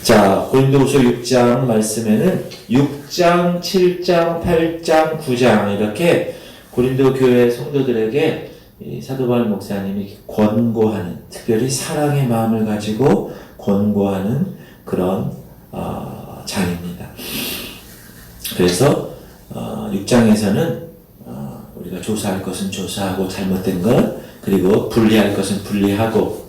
자, 고린도후서 6장 말씀에는 6장, 7장, 8장, 9장 이렇게 고린도 교회 성도들에게 이 사도 바울 목사님이 권고하는, 특별히 사랑의 마음을 가지고 권고하는 그런 장입니다. 그래서 6장에서는 우리가 조사할 것은 조사하고 잘못된 것, 그리고 분리할 것은 분리하고,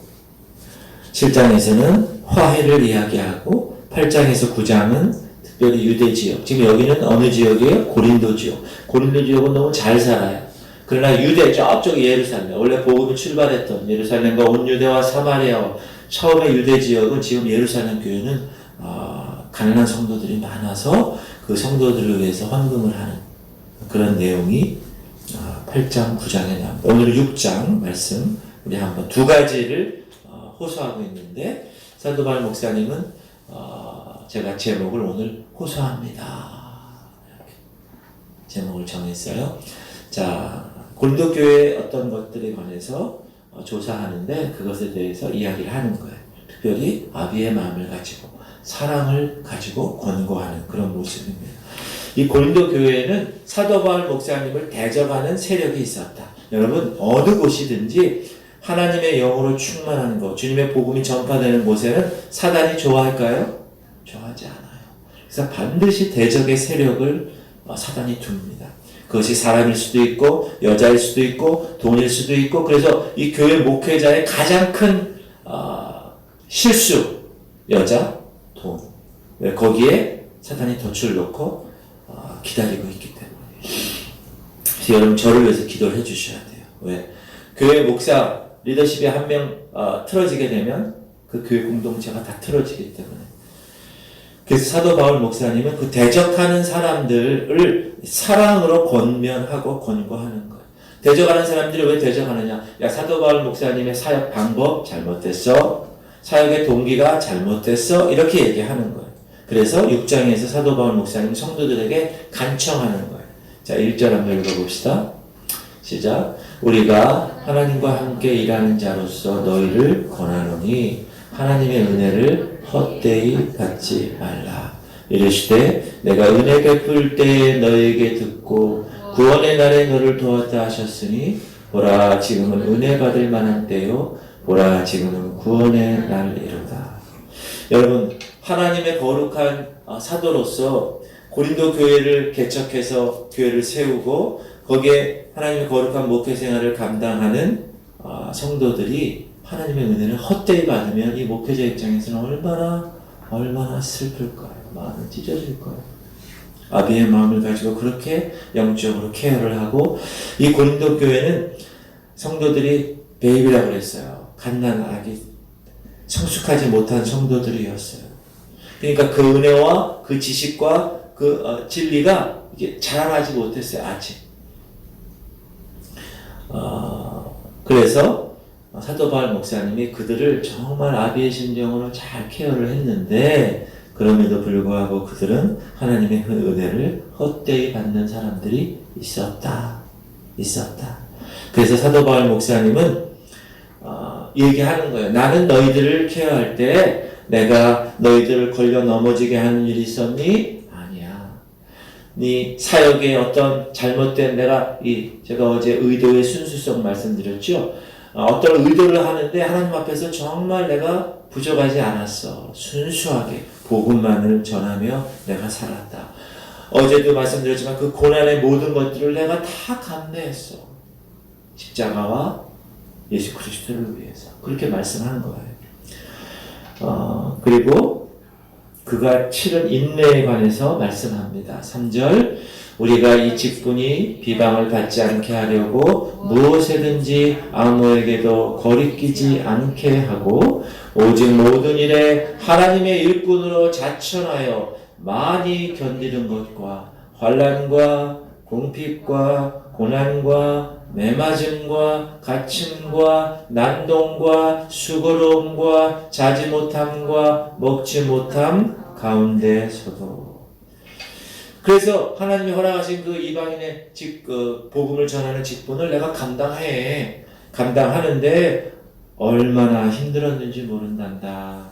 7장에서는 화해를 이야기하고, 8장에서 9장은 특별히 유대 지역, 지금 여기는 어느 지역이에요? 고린도 지역. 고린도 지역은 너무 잘 살아요. 그러나 유대 저쪽 예루살렘, 원래 복음이 출발했던 예루살렘과 온 유대와 사마리아와 처음에 유대 지역은 지금 예루살렘 교회는 가난한 성도들이 많아서 그 성도들을 위해서 헌금을 하는 그런 내용이 8장, 9장에 나옵니다. 오늘은 6장 말씀 우리 한번 두 가지를 호소하고 있는데, 사도 바울 목사님은 제가 제목을 오늘 호소합니다. 이렇게 제목을 정했어요. 자, 고린도 교회의 어떤 것들에 관해서 조사하는데 그것에 대해서 이야기를 하는 거예요. 특별히 아비의 마음을 가지고 사랑을 가지고 권고하는 그런 모습입니다. 이 고린도 교회에는 사도 바울 목사님을 대적하는 세력이 있었다. 여러분, 어느 곳이든지 하나님의 영으로 충만한 것, 주님의 복음이 전파되는 곳에는 사단이 좋아할까요? 좋아하지 않아요. 그래서 반드시 대적의 세력을 사단이 둡니다. 그것이 사람일 수도 있고 여자일 수도 있고 돈일 수도 있고, 그래서 이 교회 목회자의 가장 큰 실수, 여자, 돈. 왜? 거기에 사탄이 덫을 놓고 기다리고 있기 때문에. 그래서 여러분, 저를 위해서 기도를 해주셔야 돼요. 왜? 교회 목사 리더십이 한 명 틀어지게 되면 그 교회 공동체가 다 틀어지기 때문에. 그래서 사도 바울 목사님은 그 대적하는 사람들을 사랑으로 권면하고 권고하는 거예요. 대적하는 사람들이 왜 대적하느냐? 야, 사도 바울 목사님의 사역 방법 잘못됐어. 사역의 동기가 잘못됐어. 이렇게 얘기하는 거예요. 그래서 6장에서 사도 바울 목사님 성도들에게 간청하는 거예요. 자, 1절 한번 읽어봅시다. 시작. 우리가 하나님과 함께 일하는 자로서 너희를 권하노니 하나님의 은혜를 헛되이 받지 말라. 이르시되 내가 은혜 베풀 때에 너희에게 듣고 구원의 날에 너를 도왔다 하셨으니 보라 지금은 은혜 받을 만한 때요 보라 지금은 구원의 날이로다. 여러분, 하나님의 거룩한 사도로서 고린도 교회를 개척해서 교회를 세우고 거기에 하나님의 거룩한 목회 생활을 감당하는 성도들이 하나님의 은혜를 헛되이 받으면 이 목회자 입장에서는 얼마나 슬플 거예요. 마음이 찢어질 거예요. 아비의 마음을 가지고 그렇게 영적으로 케어를 하고, 이 고린도 교회는 성도들이 베이비라고 그랬어요. 갓난아기, 성숙하지 못한 성도들이었어요. 그러니까 그 은혜와 그 지식과 그 진리가 이게 자라나지 못했어요. 아직. 그래서 사도 바울 목사님이 그들을 정말 아비의 심정으로 잘 케어를 했는데, 그럼에도 불구하고 그들은 하나님의 그 은혜를 헛되이 받는 사람들이 있었다. 그래서 사도 바울 목사님은 얘기하는 거예요. 나는 너희들을 케어할 때 내가 너희들을 걸려 넘어지게 하는 일이 있었니? 아니야. 네 사역에 어떤 잘못된 제가 어제 의도의 순수성 말씀드렸죠. 어떤 의도를 하는데 하나님 앞에서 정말 내가 부족하지 않았어. 순수하게 복음만을 전하며 내가 살았다. 어제도 말씀드렸지만 그 고난의 모든 것들을 내가 다 감내했어. 십자가와 예수 그리스도를 위해서. 그렇게 말씀하는 거예요. 그리고 그가 치른 인내에 관해서 말씀합니다. 3절, 우리가 이 직분이 비방을 받지 않게 하려고 무엇에든지 아무에게도 거리끼지 않게 하고 오직 모든 일에 하나님의 일꾼으로 자천하여 많이 견디는 것과 환난과 궁핍과 고난과 매맞음과 갇힘과 난동과 수고로움과 자지 못함과 먹지 못함 가운데서도. 그래서 하나님이 허락하신 그 이방인의 복음을 전하는 직분을 내가 감당하는데 얼마나 힘들었는지 모른단다.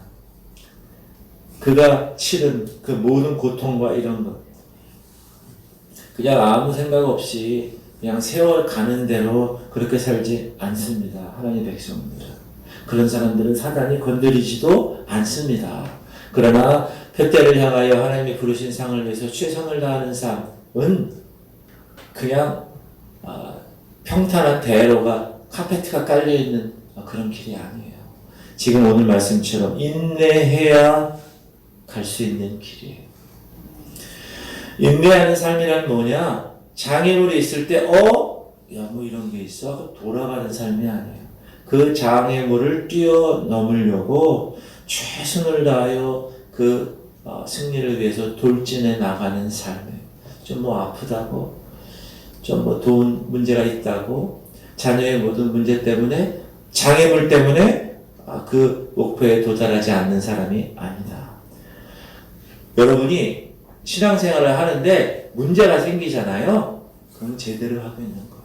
그 그가 치른 그 모든 고통과 이런 것. 그냥 아무 생각 없이 그냥 세월 가는 대로 그렇게 살지 않습니다. 하나님의 백성들은. 그런 사람들은 사단이 건드리지도 않습니다. 그러나 표대를 향하여 하나님이 부르신 상을 위해서 최선을 다하는 삶은 그냥 평탄한 대로가 카페트가 깔려있는 그런 길이 아니에요. 지금 오늘 말씀처럼 인내해야 갈 수 있는 길이에요. 인내하는 삶이란 뭐냐? 장애물이 있을 때 뭐 이런 게 있어? 하고 돌아가는 삶이 아니에요. 그 장애물을 뛰어넘으려고 최선을 다하여 그 승리를 위해서 돌진해 나가는 삶이에요. 좀 뭐 아프다고, 좀 뭐 돈 문제가 있다고, 자녀의 모든 문제 때문에, 장애물 때문에 그 목표에 도달하지 않는 사람이 아니다. 여러분이 신앙생활을 하는데 문제가 생기잖아요. 그럼 제대로 하고 있는 거예요.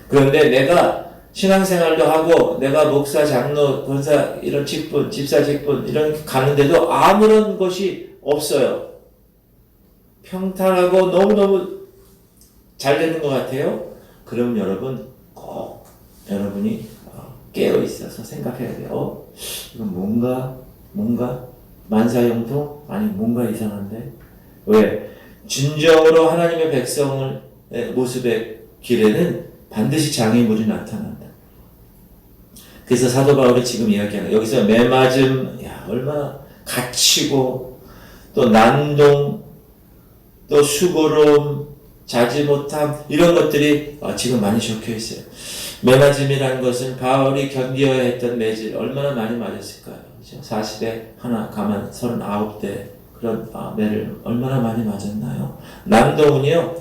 그런데 내가 신앙생활도 하고 내가 목사, 장로, 권사 이런 직분, 집사 직분 이런 가는데도 아무런 것이 없어요. 평탄하고 너무너무 잘 되는 것 같아요. 그럼 여러분 꼭 여러분이 깨어 있어서 생각해야 돼요. 이건 뭔가 만사형통? 아니 뭔가 이상한데? 왜? 진정으로 하나님의 백성의 모습의 길에는 반드시 장애물이 나타난다. 그래서 사도 바울이 지금 이야기하는 여기서 매맞음, 얼마나 갇히고 또 난동, 또 수고로움, 자지 못함 이런 것들이 지금 많이 적혀 있어요. 매맞음이라는 것은 바울이 견디어야 했던 매질 얼마나 많이 맞았을까요? 40에 하나 가만 39대 그런 매를 얼마나 많이 맞았나요? 난동은요,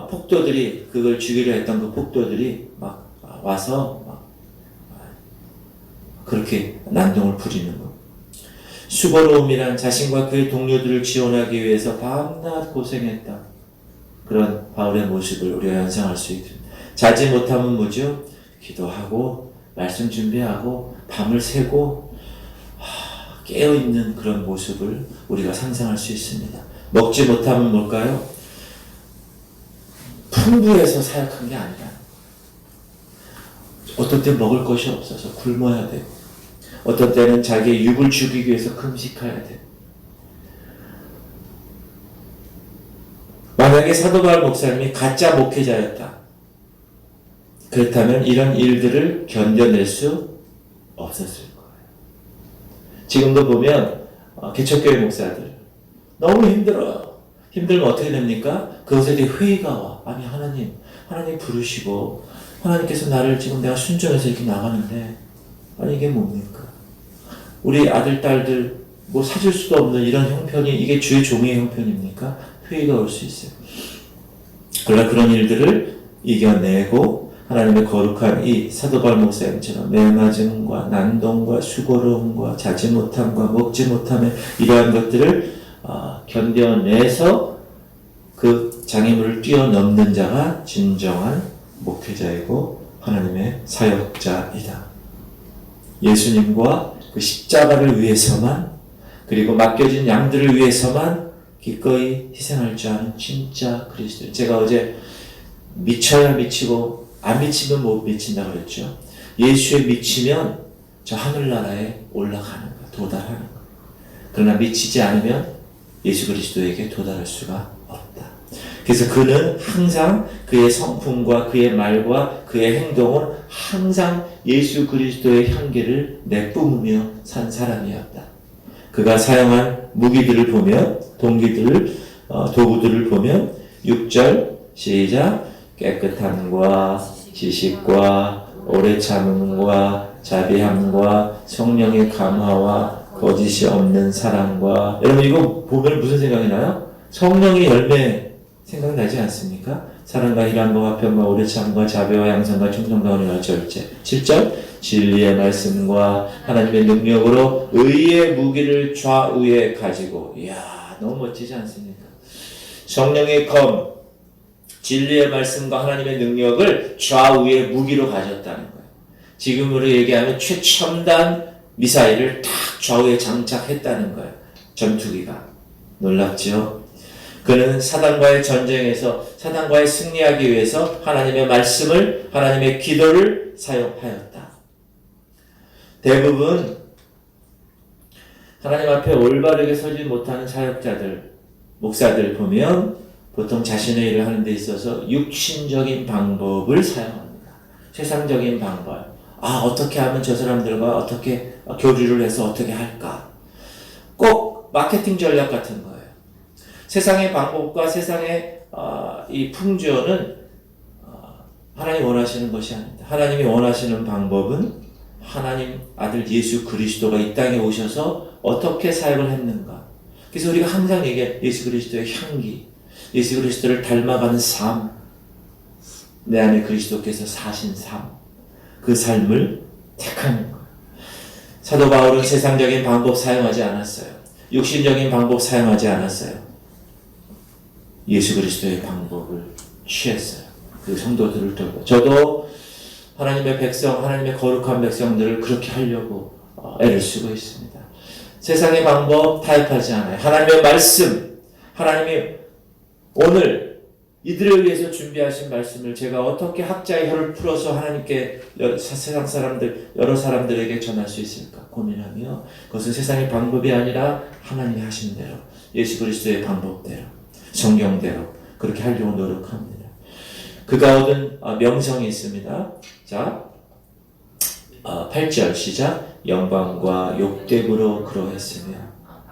폭도들이 그걸 죽이려 했던 그 폭도들이 막 와서 그렇게 난동을 부리는 거. 수고로움이란 자신과 그의 동료들을 지원하기 위해서 밤낮 고생했다. 그런 바울의 모습을 우리가 연상할 수 있습니다. 자지 못하면 뭐죠? 기도하고 말씀 준비하고 밤을 새고 깨어있는 그런 모습을 우리가 상상할 수 있습니다. 먹지 못하면 뭘까요? 풍부해서 사역한 게 아니라 어떤 때 먹을 것이 없어서 굶어야 되고 어떤 때는 자기의 육을 죽이기 위해서 금식해야 돼요. 만약에 사도 바울 목사님이 가짜 목회자였다. 그렇다면 이런 일들을 견뎌낼 수 없었을 거예요. 지금도 보면 개척교회 목사들 너무 힘들어요. 힘들면 어떻게 됩니까? 그것에 대해 회의가 와. 아니 하나님 부르시고 하나님께서 나를 지금 내가 순종해서 이렇게 나가는데 아니 이게 뭡니까? 우리 아들 딸들 뭐 사줄 수도 없는 이런 형편이 이게 주의 종의 형편입니까? 회의가 올 수 있어요. 그러나 그런 일들을 이겨내고 하나님의 거룩한 이 사도 바울 목사님처럼 매맞음과 난동과 수고로움과 자지 못함과 먹지 못함의 이러한 것들을 견뎌내서 그 장애물을 뛰어넘는 자가 진정한 목회자이고 하나님의 사역자이다. 예수님과 그 십자가를 위해서만 그리고 맡겨진 양들을 위해서만 기꺼이 희생할 줄 아는 진짜 그리스도. 제가 어제 미쳐야 미치고 안 미치면 못 미친다고 그랬죠. 예수에 미치면 저 하늘나라에 올라가는 거야. 도달하는 거야. 그러나 미치지 않으면 예수 그리스도에게 도달할 수가 없다. 그래서 그는 항상 그의 성품과 그의 말과 그의 행동은 항상 예수 그리스도의 향기를 내뿜으며 산 사람이었다. 그가 사용한 무기들을 보면 도구들을 보면 6절 시작 깨끗함과 지식과 오래 참음과 자비함과 성령의 감화와 거짓이 없는 사랑과 여러분 이거 보면 무슨 생각이 나요? 성령의 열매 생각나지 않습니까? 사랑과 희락과 화평과 오래 참음과 자비와 양선과 충성과 은혜와 절제 7절 진리의 말씀과 하나님의 능력으로 의의 무기를 좌우에 가지고 이야 너무 멋지지 않습니까? 성령의 검 진리의 말씀과 하나님의 능력을 좌우의 무기로 가졌다는 거예요. 지금으로 얘기하면 최첨단 미사일을 딱 좌우에 장착했다는 거예요. 전투기가. 놀랍죠? 그는 사단과의 전쟁에서 사단과의 승리하기 위해서 하나님의 말씀을, 하나님의 기도를 사용하였다. 대부분 하나님 앞에 올바르게 서지 못하는 사역자들, 목사들 보면 보통 자신의 일을 하는 데 있어서 육신적인 방법을 사용합니다. 세상적인 방법. 어떻게 하면 저 사람들과 어떻게 교류를 해서 어떻게 할까? 꼭 마케팅 전략 같은 거예요. 세상의 방법과 세상의 이 풍조는 하나님 원하시는 것이 아닙니다. 하나님이 원하시는 방법은 하나님 아들 예수 그리스도가 이 땅에 오셔서 어떻게 사역을 했는가. 그래서 우리가 항상 얘기해 예수 그리스도의 향기, 예수 그리스도를 닮아가는 삶, 내 안에 그리스도께서 사신 삶, 그 삶을 택하는 거예요. 사도 바울은 세상적인 방법 사용하지 않았어요. 육신적인 방법 사용하지 않았어요. 예수 그리스도의 방법을 취했어요. 그 성도들을 돌보. 저도 하나님의 백성, 하나님의 거룩한 백성들을 그렇게 하려고 애를 쓰고 있습니다. 세상의 방법 타협하지 않아요. 하나님의 말씀, 하나님이 오늘 이들을 위해서 준비하신 말씀을 제가 어떻게 학자의 혀를 풀어서 하나님께 세상 사람들, 여러 사람들에게 전할 수 있을까 고민하며, 그것은 세상의 방법이 아니라 하나님이 하신 대로, 예수 그리스도의 방법대로, 성경대로 그렇게 하려고 노력합니다. 그가 얻은 명성이 있습니다. 자, 8절 시작. 영광과 욕됨으로 그러했으며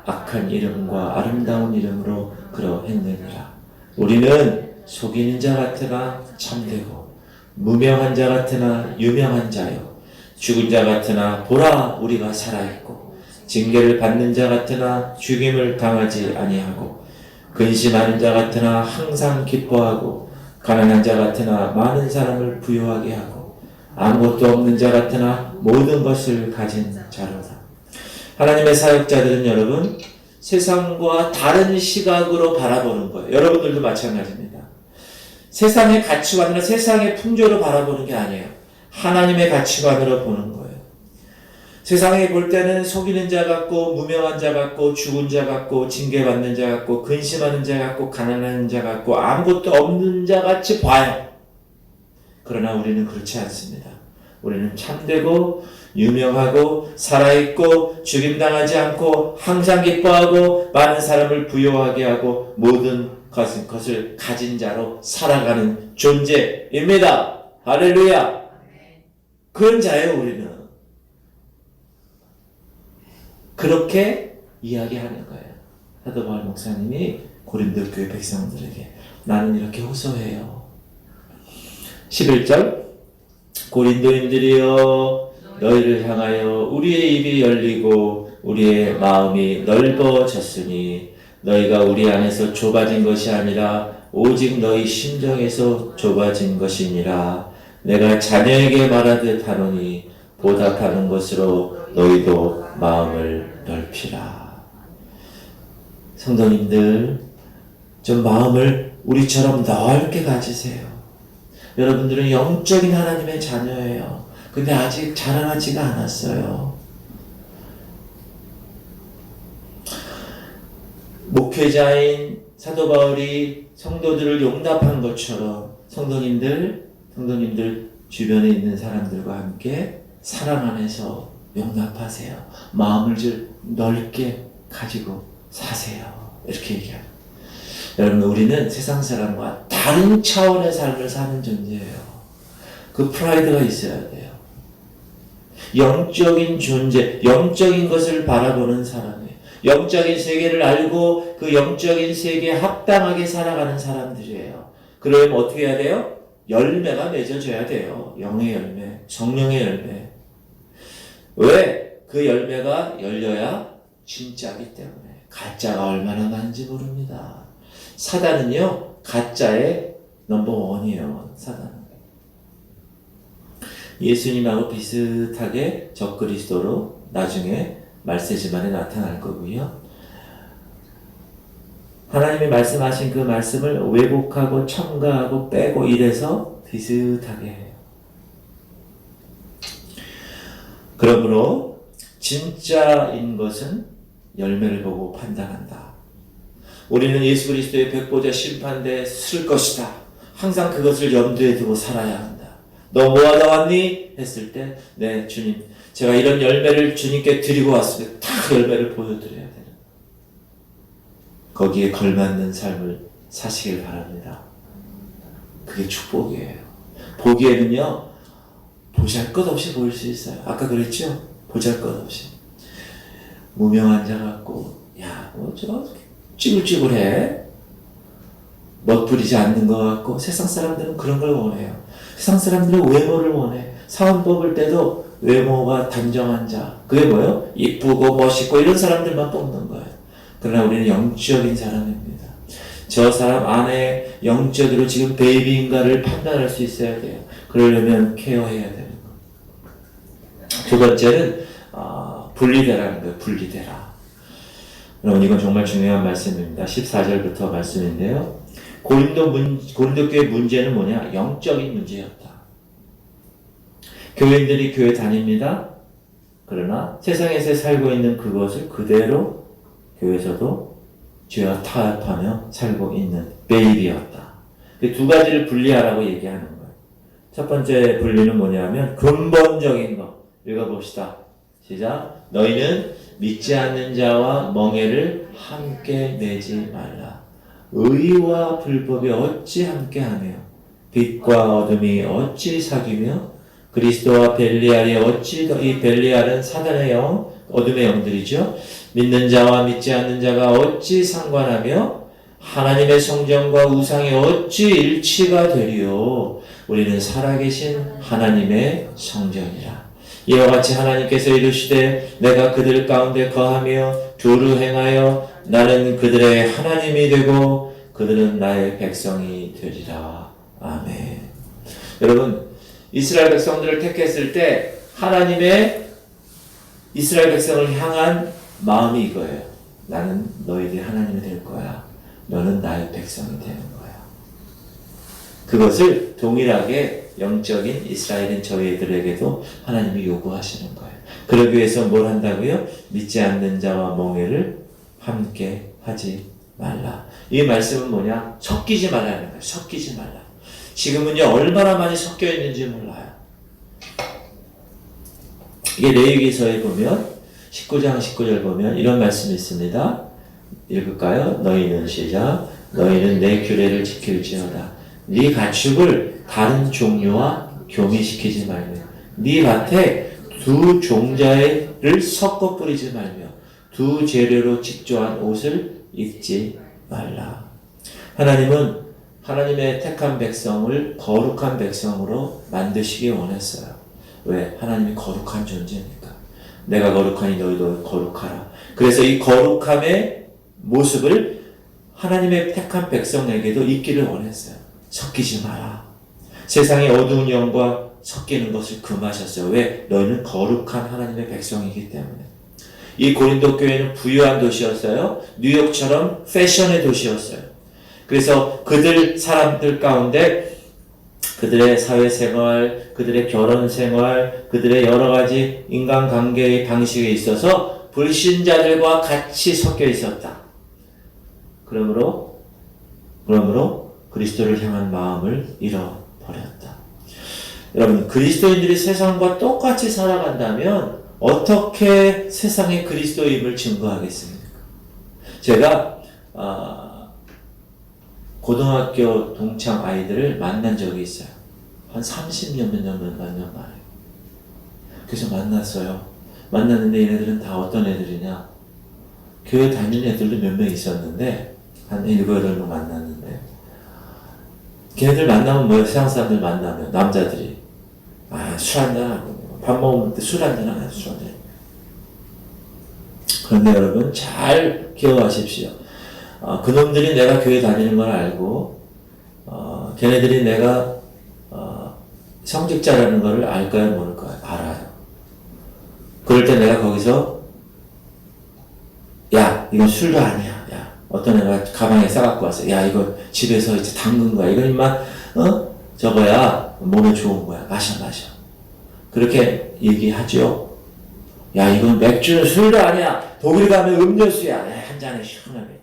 악한 이름과 아름다운 이름으로 그러했느니라. 우리는 속이는 자 같으나 참되고 무명한 자 같으나 유명한 자요, 죽은 자 같으나 보라 우리가 살아있고, 징계를 받는 자 같으나 죽임을 당하지 아니하고, 근심하는 자 같으나 항상 기뻐하고, 가난한 자 같으나 많은 사람을 부유하게 하고, 아무것도 없는 자 같으나 모든 것을 가진 자로다. 하나님의 사역자들은 여러분 세상과 다른 시각으로 바라보는 거예요. 여러분들도 마찬가지입니다. 세상의 가치관이나 세상의 풍조로 바라보는 게 아니에요. 하나님의 가치관으로 보는 거예요. 세상에 볼 때는 속이는 자 같고, 무명한 자 같고, 죽은 자 같고, 징계받는 자 같고, 근심하는 자 같고, 가난한 자 같고, 아무것도 없는 자 같이 봐요. 그러나 우리는 그렇지 않습니다. 우리는 참되고 유명하고 살아있고 죽임당하지 않고 항상 기뻐하고 많은 사람을 부유하게 하고 모든 것을 가진 자로 살아가는 존재입니다. 할렐루야. 그런 자예요. 우리는 그렇게 이야기하는 거예요. 사도 바울 목사님이 고린도 교회 백성들에게 나는 이렇게 호소해요. 11절 고린도인들이여 너희를 향하여 우리의 입이 열리고 우리의 마음이 넓어졌으니 너희가 우리 안에서 좁아진 것이 아니라 오직 너희 심정에서 좁아진 것이니라. 내가 자녀에게 말하듯 하노니 보답하는 것으로 너희도 마음을 넓히라. 성도님들 좀 마음을 우리처럼 넓게 가지세요. 여러분들은 영적인 하나님의 자녀예요. 근데 아직 자라나지가 않았어요. 목회자인 사도 바울이 성도들을 용납한 것처럼 성도님들 주변에 있는 사람들과 함께 사랑 안에서 용납하세요. 마음을 좀 넓게 가지고 사세요. 이렇게 얘기합니다. 여러분 우리는 세상 사람과 다른 차원의 삶을 사는 존재예요. 그 프라이드가 있어야 돼요. 영적인 존재, 영적인 것을 바라보는 사람이에요. 영적인 세계를 알고 그 영적인 세계에 합당하게 살아가는 사람들이에요. 그러면 어떻게 해야 돼요? 열매가 맺어져야 돼요. 영의 열매, 성령의 열매. 왜? 그 열매가 열려야 진짜이기 때문에. 가짜가 얼마나 많은지 모릅니다. 사단은요, 가짜의 넘버원이에요. 사단은. 예수님하고 비슷하게 적그리스도로 나중에 말세지만에 나타날 거고요. 하나님이 말씀하신 그 말씀을 왜곡하고 첨가하고 빼고 이래서 비슷하게 해요. 그러므로 진짜인 것은 열매를 보고 판단한다. 우리는 예수 그리스도의 백보자 심판대에 쓸 것이다. 항상 그것을 염두에 두고 살아야 한다. 너 뭐하다 왔니? 했을 때 네 주님, 제가 이런 열매를 주님께 드리고 왔으면 딱 열매를 보여드려야 되는, 거기에 걸맞는 삶을 사시길 바랍니다. 그게 축복이에요. 보기에는요 보잘것없이 보일 수 있어요. 아까 그랬죠? 보잘것없이 무명한 자 같고, 야 뭐 저 찌글찌글해, 멋부리지 않는 것 같고, 세상 사람들은 그런 걸 원해요. 세상 사람들은 외모를 원해. 사원 뽑을 때도 외모가 단정한 자, 그게 뭐예요? 이쁘고 멋있고 이런 사람들만 뽑는 거예요. 그러나 우리는 영적인 사람입니다. 저 사람 안에 영적으로 지금 베이비인가를 판단할 수 있어야 돼요. 그러려면 케어해야 되는 거. 두 번째는 분리되라는 거예요. 분리되라. 여러분 이건 정말 중요한 말씀입니다. 14절부터 말씀인데요. 고린도 교회 문제는 뭐냐? 영적인 문제였다. 교인들이 교회 다닙니다. 그러나 세상에서 살고 있는 그것을 그대로 교회에서도 죄와 타협하며 살고 있는 베이비였다. 그 두 가지를 분리하라고 얘기하는 거예요. 첫 번째 분리는 뭐냐면 근본적인 거. 읽어봅시다. 시작. 너희는 믿지 않는 자와 멍에를 함께 내지 말라. 의와 불법이 어찌 함께하며 빛과 어둠이 어찌 사귀며 그리스도와 벨리알이 어찌, 이 벨리알은 사단의 영, 어둠의 영들이죠. 믿는 자와 믿지 않는 자가 어찌 상관하며 하나님의 성전과 우상이 어찌 일치가 되리요. 우리는 살아계신 하나님의 성전이라. 이와 같이 하나님께서 이르시되 내가 그들 가운데 거하며 두루 행하여 나는 그들의 하나님이 되고 그들은 나의 백성이 되리라. 아멘. 여러분 이스라엘 백성들을 택했을 때 하나님의 이스라엘 백성을 향한 마음이 이거예요. 나는 너희들이 하나님이 될 거야. 너는 나의 백성이 되는 거야. 그것을 동일하게 영적인 이스라엘인 저희들에게도 하나님이 요구하시는 거예요. 그러기 위해서 뭘 한다고요? 믿지 않는 자와 멍에를 함께 하지 말라. 이 말씀은 뭐냐? 섞이지 말라는 거예요. 섞이지 말라. 지금은요 얼마나 많이 섞여 있는지 몰라요. 이게 레위기서에 보면 19장 19절 보면 이런 말씀이 있습니다. 읽을까요? 너희는 시작. 너희는 내 규례를 지킬지어다. 네 가축을 다른 종류와 교미시키지 말며 네 밭에 두 종자를 섞어 뿌리지 말며 두 재료로 직조한 옷을 입지 말라. 하나님은 하나님의 택한 백성을 거룩한 백성으로 만드시기 원했어요. 왜? 하나님이 거룩한 존재니까. 내가 거룩하니 너희도 거룩하라. 그래서 이 거룩함의 모습을 하나님의 택한 백성에게도 있기를 원했어요. 섞이지 마라. 세상의 어두운 영과 섞이는 것을 금하셨어요. 왜? 너희는 거룩한 하나님의 백성이기 때문에. 이 고린도 교회는 부유한 도시였어요. 뉴욕처럼 패션의 도시였어요. 그래서 그들 사람들 가운데 그들의 사회생활, 그들의 결혼생활, 그들의 여러가지 인간관계의 방식에 있어서 불신자들과 같이 섞여 있었다. 그러므로 그리스도를 향한 마음을 잃어버렸다. 여러분, 그리스도인들이 세상과 똑같이 살아간다면 어떻게 세상에 그리스도임을 증거하겠습니까? 제가 고등학교 동창 아이들을 만난 적이 있어요. 한 30년 몇 년 만에. 그래서 만났어요. 만났는데 얘네들은 다 어떤 애들이냐? 교회 다니는 애들도 몇 명 있었는데 한 7, 8명 만났는데 걔네들 만나면 뭐예요? 세상 사람들 만나면 남자들이 술 한잔하고 밥 먹을 때 술 한잔하고 술 한잔. 그런데 여러분 잘 기억하십시오. 그놈들이 내가 교회 다니는 걸 알고 걔네들이 내가 성직자라는 걸 알까요? 모를까요? 알아요. 그럴 때 내가 거기서 야 이건 술도 아니야. 야 어떤 애가 가방에 싸갖고 왔어. 야 이거 집에서 이제 담근 거야. 이건 인마 저거야 몸에 좋은 거야. 마셔. 그렇게 얘기하죠. 야 이건 맥주는 술도 아니야. 독일 가면 음료수야. 한 잔에 시원하게.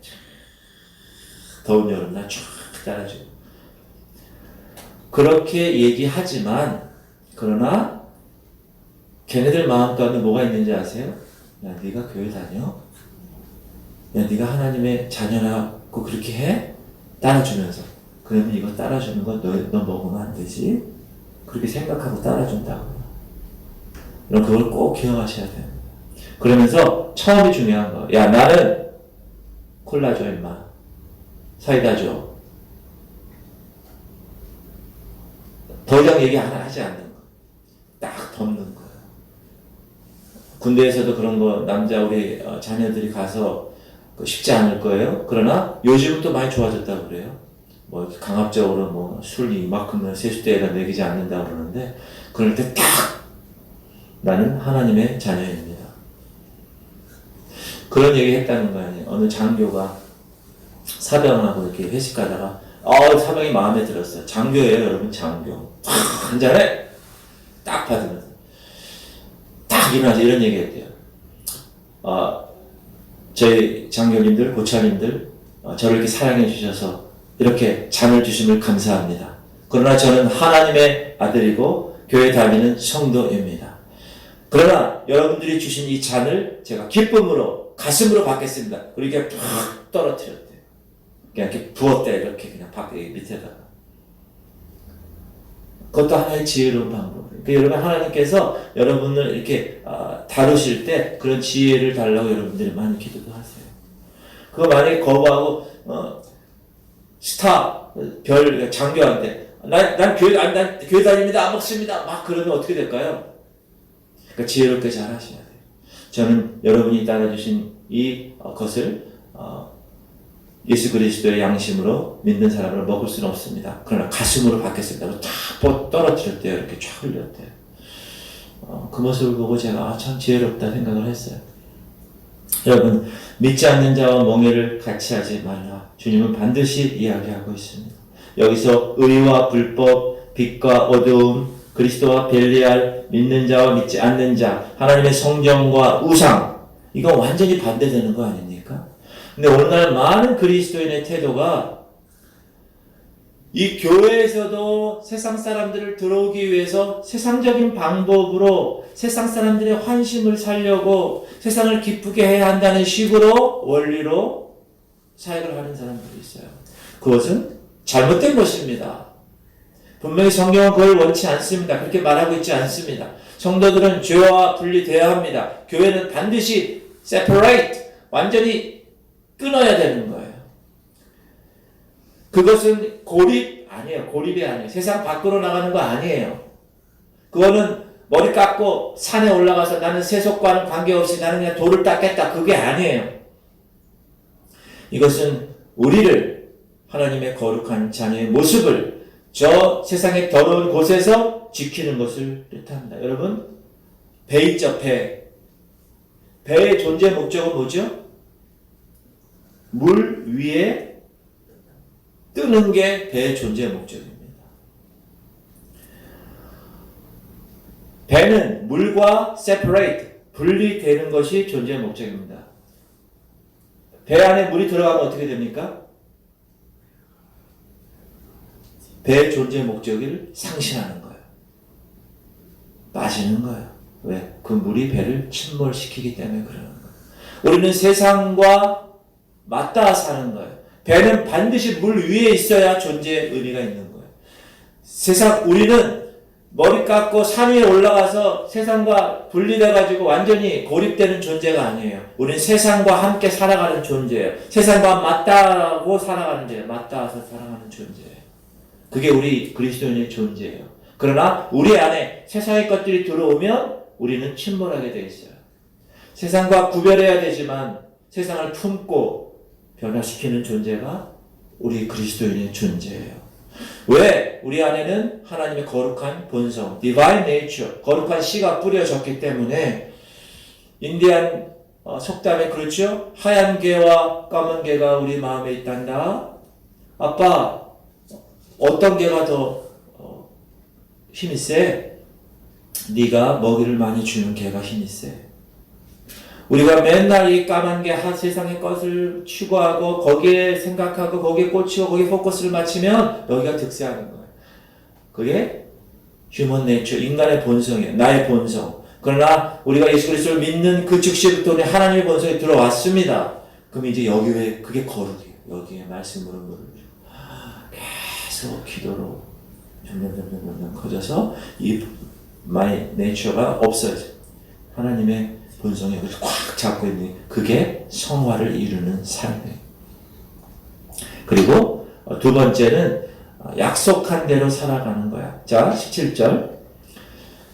더운 여름날 쫙 따라주고. 그렇게 얘기하지만, 그러나, 걔네들 마음 가운데 뭐가 있는지 아세요? 야, 네가 교회 다녀? 야, 네가 하나님의 자녀라고 그렇게 해? 따라주면서. 그러면 이거 따라주는 거 너 먹으면 안 되지? 그렇게 생각하고 따라준다고. 그럼 그걸 꼭 기억하셔야 돼요. 그러면서 처음이 중요한 거. 야, 나는 콜라 줘, 임마. 사이다 줘. 더 이상 얘기 하나 하지 않는 거. 딱 덮는 거예요. 군대에서도 그런 거, 남자 우리 자녀들이 가서 쉽지 않을 거예요. 그러나 요즘은 또 많이 좋아졌다고 그래요. 뭐 강압적으로 뭐 술 이만큼은 세숫대에다 먹이지 않는다고 그러는데, 그럴 때 딱 나는 하나님의 자녀입니다. 그런 얘기 했다는 거 아니에요. 어느 장교가 사병하고 이렇게 회식 가다가 사병이 마음에 들었어요. 장교예요, 여러분. 장교. 한 잔에 딱 받으면서 딱 일어나서 이런 얘기 했대요. 저희 장교님들, 고차님들, 저를 이렇게 사랑해 주셔서 이렇게 잔을 주심을 감사합니다. 그러나 저는 하나님의 아들이고 교회 다니는 성도입니다. 그러나 여러분들이 주신 이 잔을 제가 기쁨으로, 가슴으로 받겠습니다. 그리고 이렇게 팍 떨어뜨렸대요. 그냥 이렇게 부었대, 이렇게 그냥 밖에 밑에다가. 그것도 하나의 지혜로운 방법이에요. 그러니까 여러분, 하나님께서 여러분을 이렇게 다루실 때 그런 지혜를 달라고 여러분들이 많이 기도도 하세요. 그거 만약에 거부하고 스타 별 장교한테 난 교회 다닙니다, 안 먹습니다, 막 그러면 어떻게 될까요? 그러니까 지혜롭게 잘 하셔야 돼요. 저는 여러분이 따라주신 이 것을 예수 그리스도의 양심으로 믿는 사람을 먹을 수는 없습니다. 그러나 가슴으로 받겠습니다. 탁 떨어뜨렸대요. 이렇게 쫙 흘렸대요. 그 모습을 보고 제가 참 지혜롭다 생각을 했어요. 여러분, 믿지 않는 자와 멍에를 같이 하지 말라. 주님은 반드시 이야기하고 있습니다. 여기서 의와 불법, 빛과 어두움, 그리스도와 벨리알, 믿는 자와 믿지 않는 자, 하나님의 성경과 우상, 이건 완전히 반대되는 거 아닙니까? 근데 오늘날 많은 그리스도인의 태도가 이 교회에서도 세상 사람들을 들어오기 위해서 세상적인 방법으로 세상 사람들의 환심을 살려고 세상을 기쁘게 해야 한다는 식으로 원리로 사역을 하는 사람들이 있어요. 그것은 잘못된 것입니다. 분명히 성경은 그걸 원치 않습니다. 그렇게 말하고 있지 않습니다. 성도들은 죄와 분리되어야 합니다. 교회는 반드시 separate, 완전히 끊어야 되는 거예요. 그것은 고립 아니에요. 고립이 아니에요. 세상 밖으로 나가는 거 아니에요. 그거는 머리 깎고 산에 올라가서 나는 세속과는 관계없이 나는 그냥 돌을 닦겠다, 그게 아니에요. 이것은 우리를, 하나님의 거룩한 자녀의 모습을 저 세상의 더러운 곳에서 지키는 것을 뜻합니다. 여러분, 배 있죠, 배. 배의 존재 목적은 뭐죠? 물 위에 뜨는 게 배의 존재 목적입니다. 배는 물과 separate, 분리되는 것이 존재 목적입니다. 배 안에 물이 들어가면 어떻게 됩니까? 배의 존재 목적을 상실하는 거예요. 빠지는 거예요. 왜? 그 물이 배를 침몰시키기 때문에 그러는 거예요. 우리는 세상과 맞닿아 사는 거예요. 배는 반드시 물 위에 있어야 존재의 의미가 있는 거예요. 우리는 머리 깎고 산 위에 올라가서 세상과 분리돼가지고 완전히 고립되는 존재가 아니에요. 우리는 세상과 함께 살아가는 존재예요. 세상과 맞닿고 살아가는 존재예요. 맞닿아서 살아가는 존재예요. 그게 우리 그리스도인의 존재예요. 그러나 우리 안에 세상의 것들이 들어오면 우리는 침몰하게 되어 있어요. 세상과 구별해야 되지만 세상을 품고 변화시키는 존재가 우리 그리스도인의 존재예요. 왜? 우리 안에는 하나님의 거룩한 본성, divine nature, 거룩한 씨가 뿌려졌기 때문에 인디안 속담에 그렇죠? 하얀 개와 까만 개가 우리 마음에 있단다. 아빠, 어떤 개가 더 힘이 세? 네가 먹이를 많이 주는 개가 힘이 세. 우리가 맨날 이 까만 게 세상의 것을 추구하고 거기에 생각하고 거기에 꽂히고 거기에 포커스를 맞추면 여기가 득세하는 거예요. 그게 휴먼 네이처, 인간의 본성이에요. 나의 본성. 그러나 우리가 예수 그리스도를 믿는 그 즉시부터 하나님의 본성에 들어왔습니다. 그럼 이제 여기 왜 그게 거룩이에요. 여기에 말씀으로 물을 계속 기도로 점점 커져서 이 마이 네이처가 없어져. 하나님의 본성이 여기서 꽉 잡고 있는 그게 성화를 이루는 삶이에요. 그리고 두 번째는 약속한 대로 살아가는 거야. 자, 17절.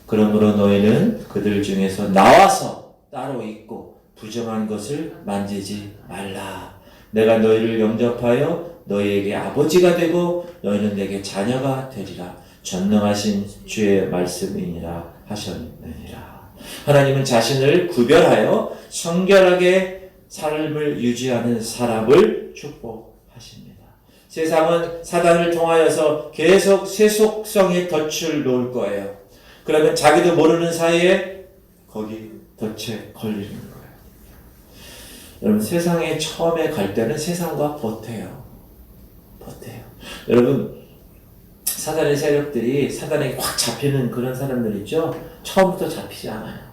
그러므로 너희는 그들 중에서 나와서 따로 있고 부정한 것을 만지지 말라. 내가 너희를 영접하여 너희에게 아버지가 되고 너희는 내게 자녀가 되리라. 전능하신 주의 말씀이니라 하셨느니라. 하나님은 자신을 구별하여 성결하게 삶을 유지하는 사람을 축복하십니다. 세상은 사단을 통하여서 계속 세속성의 덫을 놓을 거예요. 그러면 자기도 모르는 사이에 거기 덫에 걸리는 거예요. 여러분, 세상에 처음에 갈 때는 세상과 버텨요. 여러분, 사단의 세력들이 사단에게 확 잡히는 그런 사람들 있죠? 처음부터 잡히지 않아요.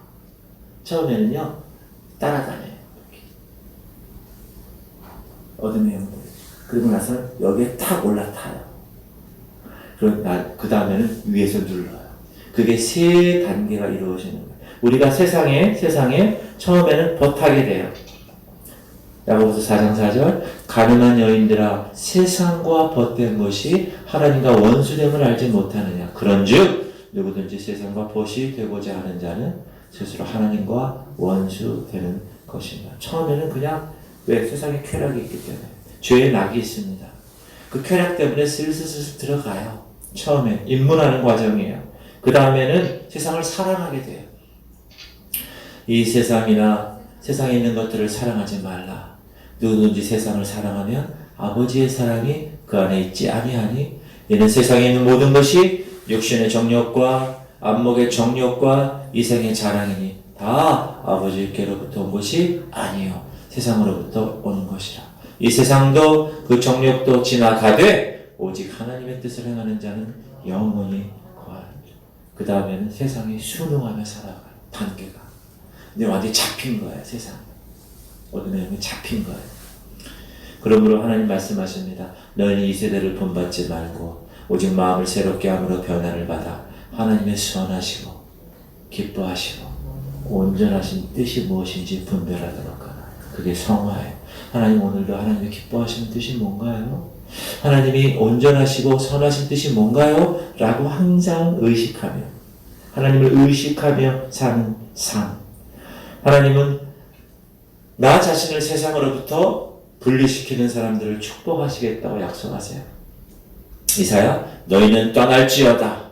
처음에는요, 따라다녀요. 어둠의 영들. 그리고 나서 여기에 탁 올라타요. 그 다음에는 위에서 눌러요. 그게 세 단계가 이루어지는 거예요. 우리가 세상에 처음에는 버타게 돼요. 야고보서 4장 4절. 가늠한 여인들아, 세상과 벗된 것이 하나님과 원수됨을 알지 못하느냐. 그런즉 누구든지 세상과 벗이 되고자 하는 자는 스스로 하나님과 원수되는 것입니다. 처음에는 그냥 왜 세상에 쾌락이 있기 때문에 죄의 낙이 있습니다. 그 쾌락 때문에 슬슬 들어가요. 처음에 입문하는 과정이에요. 그 다음에는 세상을 사랑하게 돼요. 이 세상이나 세상에 있는 것들을 사랑하지 말라. 누구든지 세상을 사랑하면 아버지의 사랑이 그 안에 있지 아니하니 이는 세상에 있는 모든 것이 육신의 정욕과 안목의 정욕과 이생의 자랑이니 다 아버지께로부터 온 것이 아니요 세상으로부터 오는 것이라. 이 세상도 그 정욕도 지나가되 오직 하나님의 뜻을 행하는 자는 영원히 거하리라. 그 다음에는 세상이 순응하며 살아가요. 단계가. 근데 완전히 잡힌 거예요. 세상. 어둠의 영이 잡힌 거예요. 그러므로 하나님 말씀하십니다. 너희는 이 세대를 본받지 말고 오직 마음을 새롭게 함으로 변화를 받아 하나님의 선하시고 기뻐하시고 온전하신 뜻이 무엇인지 분별하도록 하라. 그게 성화예요. 하나님 오늘도 하나님의 기뻐하시는 뜻이 뭔가요? 하나님이 온전하시고 선하신 뜻이 뭔가요? 라고 항상 의식하며 하나님을 의식하며 사는 삶. 하나님은 나 자신을 세상으로부터 분리시키는 사람들을 축복하시겠다고 약속하세요. 이사야, 너희는 떠날지어다.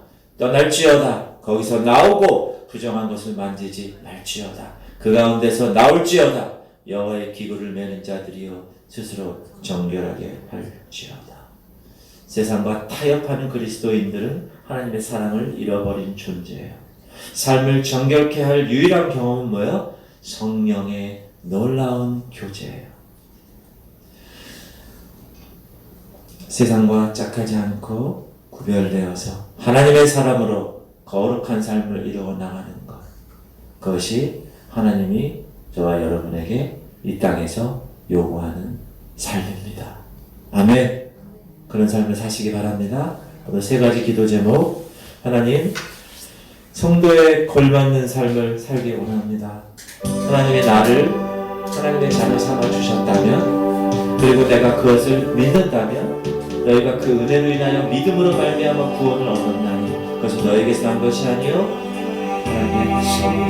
거기서 나오고 부정한 것을 만지지 말지어다. 그 가운데서 나올지어다. 여호와의 기구를 매는 자들이여 스스로 정결하게 할지어다. 세상과 타협하는 그리스도인들은 하나님의 사랑을 잃어버린 존재예요. 삶을 정결케 할 유일한 경험은 뭐예요? 성령의 놀라운 교제예요. 세상과 짝하지 않고 구별되어서 하나님의 사람으로 거룩한 삶을 이루어 나가는 것. 그것이 하나님이 저와 여러분에게 이 땅에서 요구하는 삶입니다. 아멘. 그런 삶을 사시기 바랍니다. 오늘 세 가지 기도 제목. 하나님, 성도에 걸맞는 삶을 살기 원합니다. 하나님의 나를 하나님의 자녀 삼아 주셨다면, 그리고 내가 그것을 믿는다면, 너희가 그 은혜로 인하여 믿음으로 말미암아 구원을 얻었나니 그것은 너에게서 난 것이 아니요 하나님의 선물.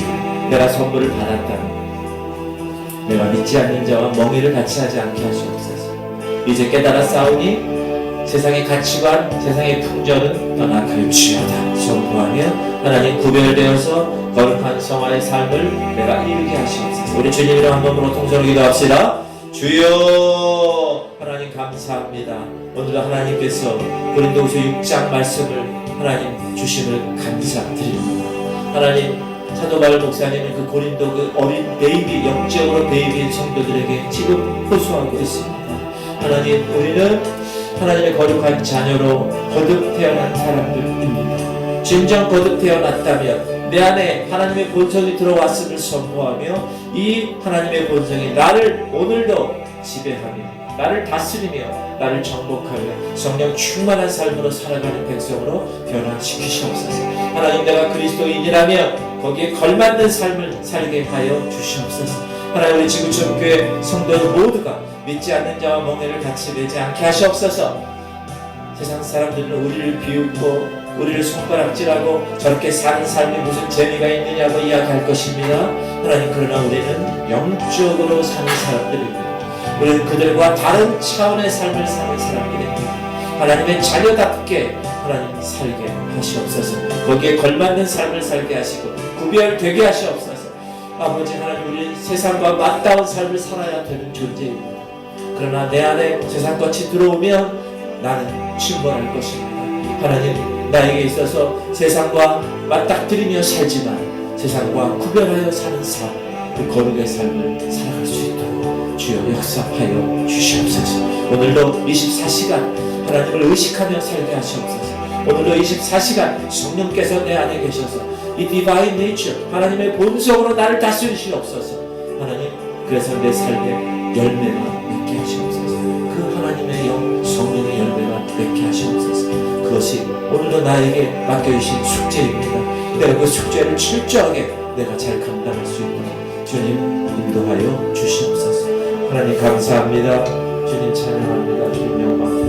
내가 선물을 받았다면 내가 믿지 않는 자와 멍에를 같이 하지 않게 할 수 없어서 이제 깨달았사오니 세상의 가치관, 세상의 풍전은 떠나갈지어다 선포하며 하나님 구별되어서 거룩한 성화의 삶을 내가 이루게 하시옵소서. 우리 주님 이름 한 번으로 통성으로 기도합시다. 주여, 하나님 감사합니다. 오늘도 하나님께서 고린도후서 6장 말씀을 하나님 주심을 감사드립니다. 하나님 사도 바울 목사님은 그 고린도 그 어린 베이비, 영적으로 베이비인 성도들에게 지금 호소하고 있습니다. 하나님, 우리는 하나님의 거룩한 자녀로 거듭 태어난 사람들입니다. 진정 거듭 태어났다면 내 안에 하나님의 본성이 들어왔음을 선포하며 이 하나님의 본성이 나를 오늘도 지배하며 나를 다스리며 나를 정복하며 성령 충만한 삶으로 살아가는 백성으로 변화시키시옵소서. 하나님, 내가 그리스도인이라면 거기에 걸맞는 삶을 살게 하여 주시옵소서. 하나님, 우리 지구촌 교회 성도들 모두가 믿지 않는 자와 멍에를 같이 매지 않게 하시옵소서. 세상 사람들은 우리를 비웃고 우리를 손가락질하고 저렇게 사는 삶이 무슨 재미가 있느냐고 이야기할 것입니다. 하나님, 그러나 우리는 영적으로 사는 사람들입니다. 우리는 그들과 다른 차원의 삶을 사는 사람들입니다. 하나님의 자녀답게 하나님 살게 하시옵소서. 거기에 걸맞는 삶을 살게 하시고 구별되게 하시옵소서. 아버지 하나님, 우리 세상과 맞닿은 삶을 살아야 되는 존재입니다. 그러나 내 안에 세상같이 들어오면 나는 침몰할 것입니다. 하나님, 나에게 있어서 세상과 맞닥뜨리며 살지만 세상과 구별하여 사는 삶, 그 거룩의 삶을 살아갈 수 있도록 주여 역사하여 주시옵소서. 오늘도 24시간 하나님을 의식하며 살게 하시옵소서. 오늘도 24시간 성령께서 내 안에 계셔서 이 디바인 네이처, 하나님의 본성으로 나를 다스리시옵소서. 하나님, 그래서 내 삶에 열매가 맺게 하시옵소서. 그 하나님의 영, 성령의 열매가 맺게 하시옵소서. 그것이 오늘도 나에게 맡겨주신 숙제입니다. 내가 그 숙제를 철저하게 내가 잘 감당할 수 있도록 주님 인도하여 주시옵소서. 하나님 감사합니다. 주님 찬양합니다. 주님 영광